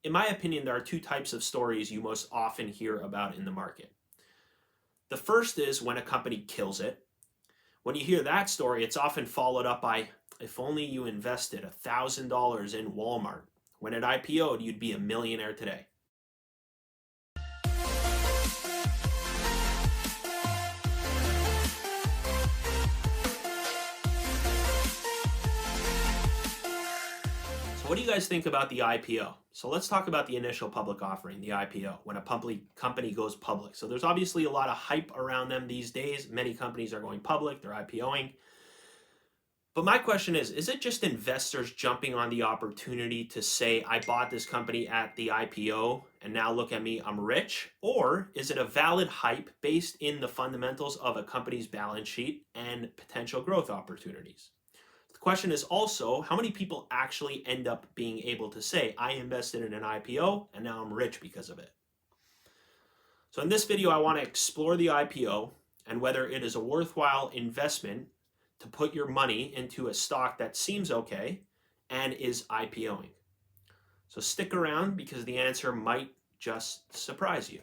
in my opinion, there are two types of stories you most often hear about in the market. The first is when a company kills it. When you hear that story, it's often followed up by, if only you invested $1,000 in Walmart. When it IPO'd, you'd be a millionaire today. So what do you guys think about the IPO? So let's talk about the initial public offering, the IPO, when a company goes public. So there's obviously a lot of hype around them these days. Many companies are going public, they're IPOing. But my question is it just investors jumping on the opportunity to say, I bought this company at the IPO and now look at me, I'm rich? Or is it a valid hype based in the fundamentals of a company's balance sheet and potential growth opportunities? The question is also, how many people actually end up being able to say, I invested in an IPO and now I'm rich because of it? So in this video, I want to explore the IPO and whether it is a worthwhile investment to put your money into a stock that seems okay and is IPOing. So stick around because the answer might just surprise you.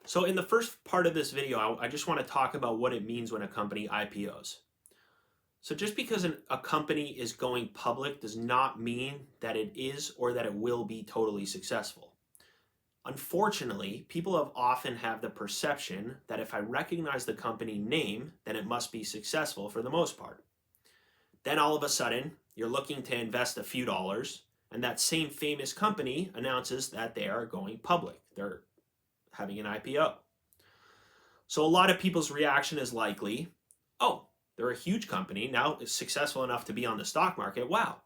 So in the first part of this video, I just want to talk about what it means when a company IPOs. So just because a company is going public does not mean that it is or that it will be totally successful. Unfortunately, people have often have the perception that if I recognize the company name, then it must be successful for the most part. Then all of a sudden, you're looking to invest a few dollars, and that same famous company announces that they are going public. They're having an IPO. So a lot of people's reaction is likely, oh, they're a huge company, now it's successful enough to be on the stock market, wow.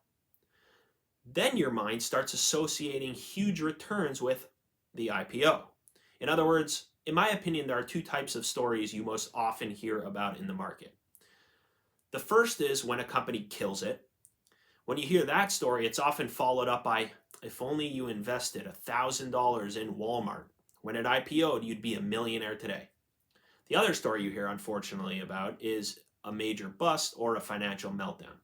Then your mind starts associating huge returns with the IPO. In other words, in my opinion, there are two types of stories you most often hear about in the market. The first is when a company kills it. When you hear that story, it's often followed up by, if only you invested $1,000 in Walmart. When it IPO'd, you'd be a millionaire today. The other story you hear, unfortunately, about is a major bust or a financial meltdown.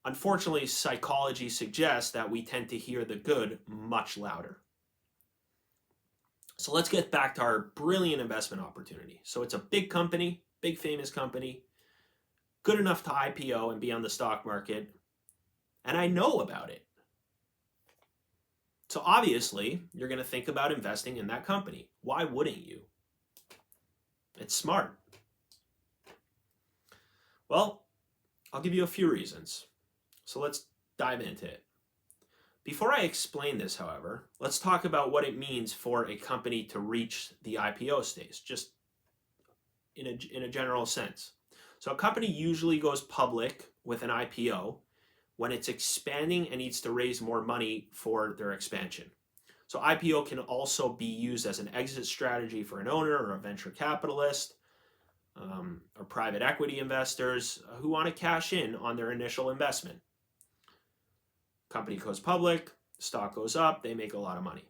Unfortunately, psychology suggests that we tend to hear the good much louder. So let's get back to our brilliant investment opportunity. So it's a big company, big famous company, good enough to IPO and be on the stock market, and I know about it. So obviously, you're going to think about investing in that company. Why wouldn't you? It's smart. Well, I'll give you a few reasons. So let's dive into it. Before I explain this, however, let's talk about what it means for a company to reach the IPO stage, just in a general sense. So a company usually goes public with an IPO when it's expanding and needs to raise more money for their expansion. So IPO can also be used as an exit strategy for an owner or a venture capitalist, or private equity investors who want to cash in on their initial investment. Company goes public, stock goes up, they make a lot of money.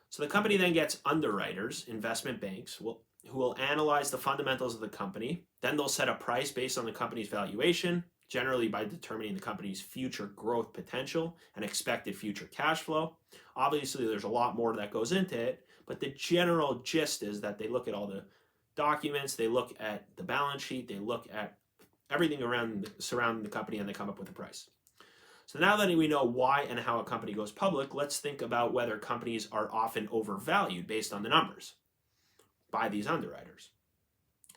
So the company then gets underwriters, investment banks, who will analyze the fundamentals of the company. Then they'll set a price based on the company's valuation, generally by determining the company's future growth potential and expected future cash flow. Obviously, there's a lot more that goes into it, but the general gist is that they look at all the documents, they look at the balance sheet, they look at everything surrounding the company, and they come up with a price. So now that we know why and how a company goes public, let's think about whether companies are often overvalued based on the numbers by these underwriters.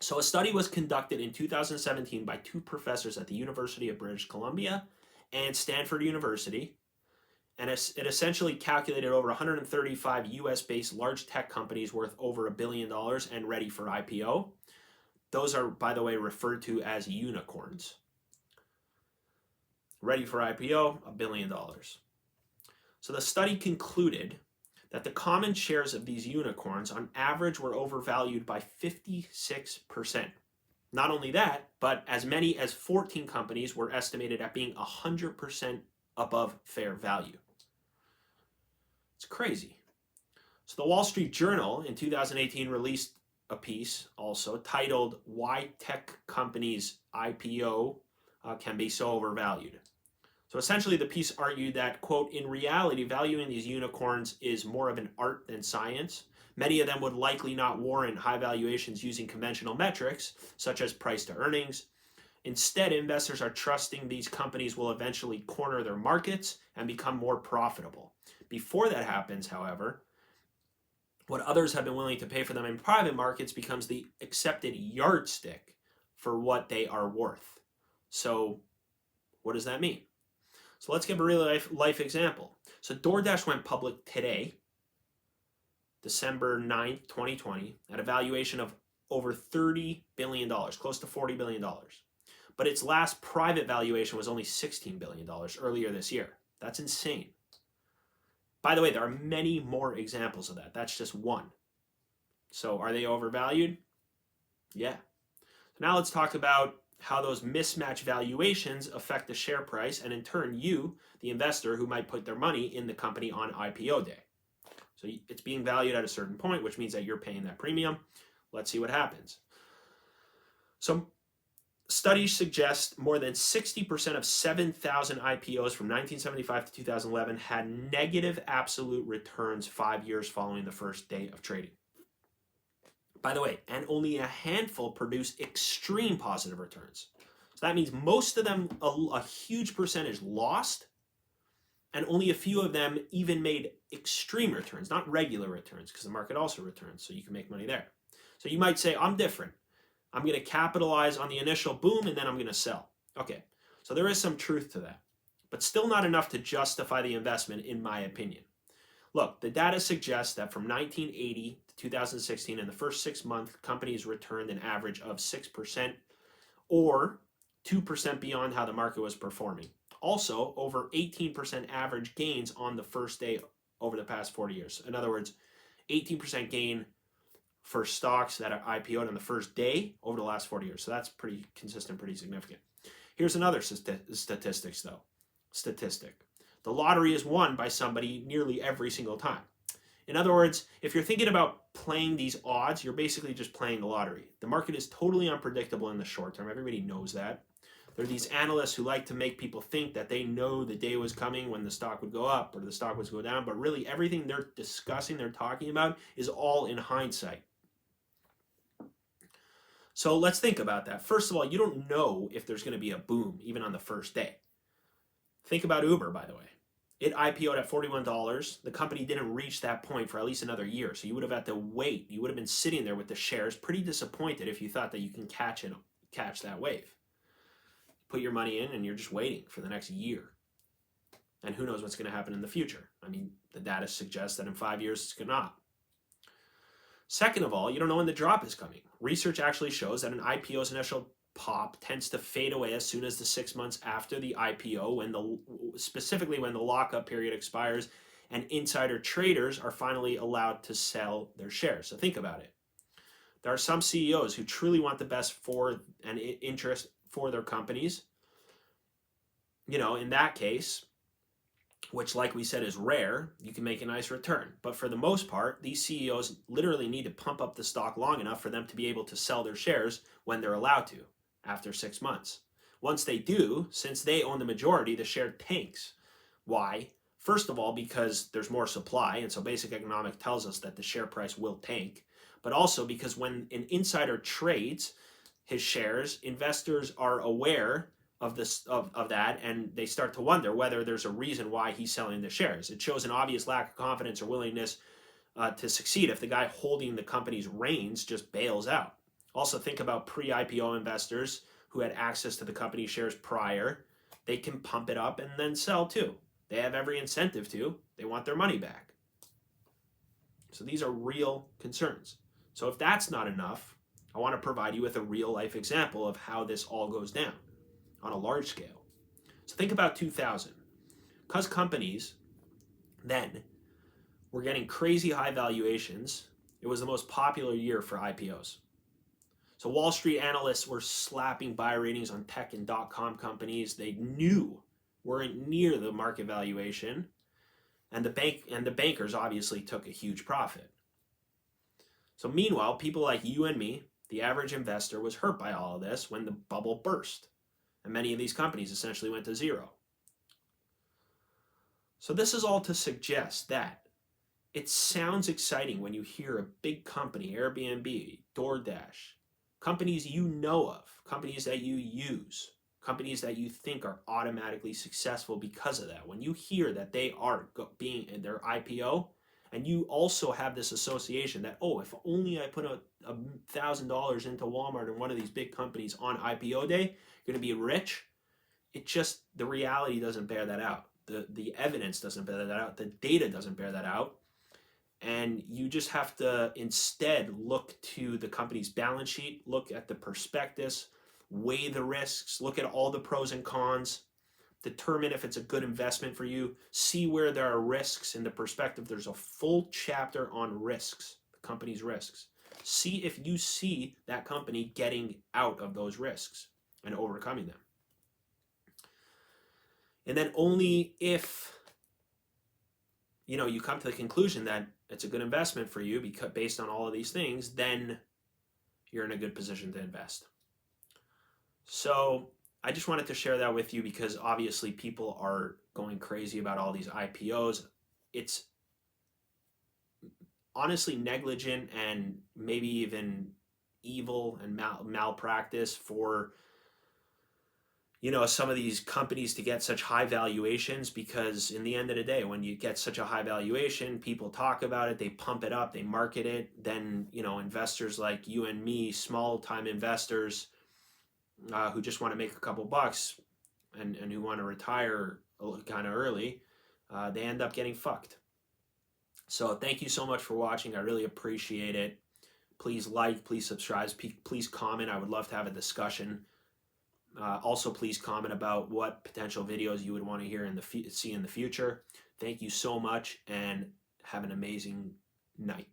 So a study was conducted in 2017 by two professors at the University of British Columbia and Stanford University, and it essentially calculated over 135 US-based large tech companies worth over $1 billion and ready for IPO. Those are, by the way, referred to as unicorns. Ready for IPO, $1 billion. So the study concluded that the common shares of these unicorns on average were overvalued by 56%. Not only that, but as many as 14 companies were estimated at being 100% above fair value. It's crazy. So the Wall Street Journal in 2018 released a piece also titled "Why Tech Companies IPO Can Be So Overvalued." So essentially, the piece argued that, quote, in reality, valuing these unicorns is more of an art than science. Many of them would likely not warrant high valuations using conventional metrics, such as price to earnings. Instead, investors are trusting these companies will eventually corner their markets and become more profitable. Before that happens, however, what others have been willing to pay for them in private markets becomes the accepted yardstick for what they are worth. So, what does that mean? So let's give a real life example. So DoorDash went public today, December 9th, 2020, at a valuation of over $30 billion, close to $40 billion. But its last private valuation was only $16 billion earlier this year. That's insane. By the way, there are many more examples of that. That's just one. So are they overvalued? Yeah. So now let's talk about how those mismatch valuations affect the share price and in turn you, the investor who might put their money in the company on IPO day. So it's being valued at a certain point, which means that you're paying that premium. Let's see what happens. So studies suggest more than 60% of 7,000 IPOs from 1975 to 2011 had negative absolute returns 5 years following the first day of trading. By the way, and only a handful produced extreme positive returns. So that means most of them, a huge percentage lost, and only a few of them even made extreme returns, not regular returns, because the market also returns, so you can make money there. So you might say, I'm different. I'm going to capitalize on the initial boom, and then I'm going to sell. Okay, so there is some truth to that, but still not enough to justify the investment, in my opinion. Look, the data suggests that from 1980 to 2016, in the first 6 months, companies returned an average of 6% or 2% beyond how the market was performing. Also, over 18% average gains on the first day over the past 40 years. In other words, 18% gain for stocks that are IPO'd on the first day over the last 40 years. So that's pretty consistent, pretty significant. Here's another statistic. The lottery is won by somebody nearly every single time. In other words, if you're thinking about playing these odds, you're basically just playing the lottery. The market is totally unpredictable in the short term. Everybody knows that. There are these analysts who like to make people think that they know the day was coming when the stock would go up or the stock would go down, but really everything they're discussing, they're talking about, is all in hindsight. So let's think about that. First of all, you don't know if there's going to be a boom even on the first day. Think about Uber, by the way. It IPO'd at $41. The company didn't reach that point for at least another year. So you would have had to wait. You would have been sitting there with the shares pretty disappointed if you thought that you can catch that wave. Put your money in and you're just waiting for the next year. And who knows what's going to happen in the future. I mean, the data suggests that in 5 years it's going to not. Second of all, you don't know when the drop is coming. Research actually shows that an IPO's initial pop tends to fade away as soon as the 6 months after the IPO, specifically when the lockup period expires and insider traders are finally allowed to sell their shares. So think about it. There are some CEOs who truly want the best for and interest for their companies. You know, in that case, which like we said is rare, you can make a nice return. But for the most part, these CEOs literally need to pump up the stock long enough for them to be able to sell their shares when they're allowed to after 6 months. Once they do, since they own the majority, the share tanks. Why? First of all, because there's more supply, and so basic economics tells us that the share price will tank. But also because when an insider trades his shares, investors are aware of that, and they start to wonder whether there's a reason why he's selling the shares. It shows an obvious lack of confidence or willingness to succeed if the guy holding the company's reins just bails out. Also, think about pre-IPO investors who had access to the company's shares prior. They can pump it up and then sell too. They have every incentive to. They want their money back. So these are real concerns. So if that's not enough, I want to provide you with a real life example of how this all goes down on a large scale. So think about 2000. Because companies then were getting crazy high valuations, it was the most popular year for IPOs. So Wall Street analysts were slapping buy ratings on tech and .com companies they knew weren't near the market valuation, and the bankers obviously took a huge profit. So meanwhile, people like you and me, the average investor, was hurt by all of this when the bubble burst. And many of these companies essentially went to zero. So this is all to suggest that it sounds exciting when you hear a big company, Airbnb, DoorDash, companies you know of, companies that you use, companies that you think are automatically successful because of that. When you hear that they are being in their IPO, and you also have this association that, oh, if only I put $1,000 into Walmart and one of these big companies on IPO day, you're going to be rich. It just, the reality doesn't bear that out. The evidence doesn't bear that out. The data doesn't bear that out. And you just have to instead look to the company's balance sheet, look at the prospectus, weigh the risks, look at all the pros and cons, determine if it's a good investment for you, see where there are risks in the perspective. There's a full chapter on risks, the company's risks. See if you see that company getting out of those risks and overcoming them. And then only if you come to the conclusion that it's a good investment for you because based on all of these things, then you're in a good position to invest. So I just wanted to share that with you because obviously people are going crazy about all these IPOs. It's honestly negligent and maybe even evil and malpractice for some of these companies to get such high valuations, because in the end of the day, when you get such a high valuation, people talk about it, they pump it up, they market it, then investors like you and me, small time investors who just want to make a couple bucks and who want to retire kind of early, they end up getting fucked. So thank you so much for watching. I really appreciate it. Please like, please subscribe, please comment. I would love to have a discussion. Also, please comment about what potential videos you would want to hear see in the future. Thank you so much, and have an amazing night.